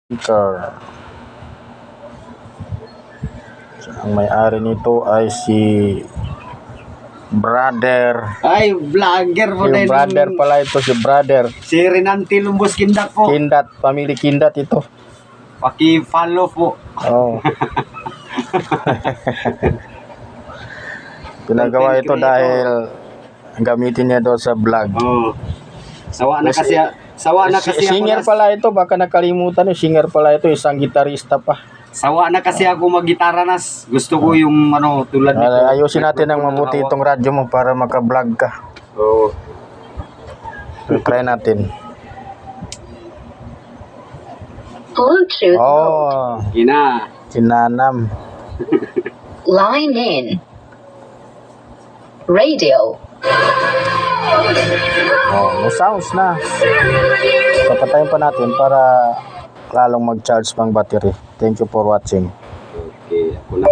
speaker. Ang may-ari nito ay si Brother. Ay, vlogger po Si din. Brother pala ito, si Brother. Si Renante Lumbos Kindat po. Kindat, family Kindat ito. Paki-follow po. Oh. Pinagawa ito dahil gamitin niya doon sa vlog. Oh. Sawa na kasi Singer pala ito, baka nakalimutan, singer pala ito, isang gitarista pa. Sawa na kasi ako mag-gitara nas. Gusto ko yung tulad nito. Ayusin natin ng mabuti itong radyo mo para maka-vlog ka. Oo. Try natin. Bluetooth Oh, Ina. sinanam. line in. Radio. Oh, may sounds na. Papatayin pa natin para lalong mag-charge pang battery. Thank you for watching. Okay, ako na.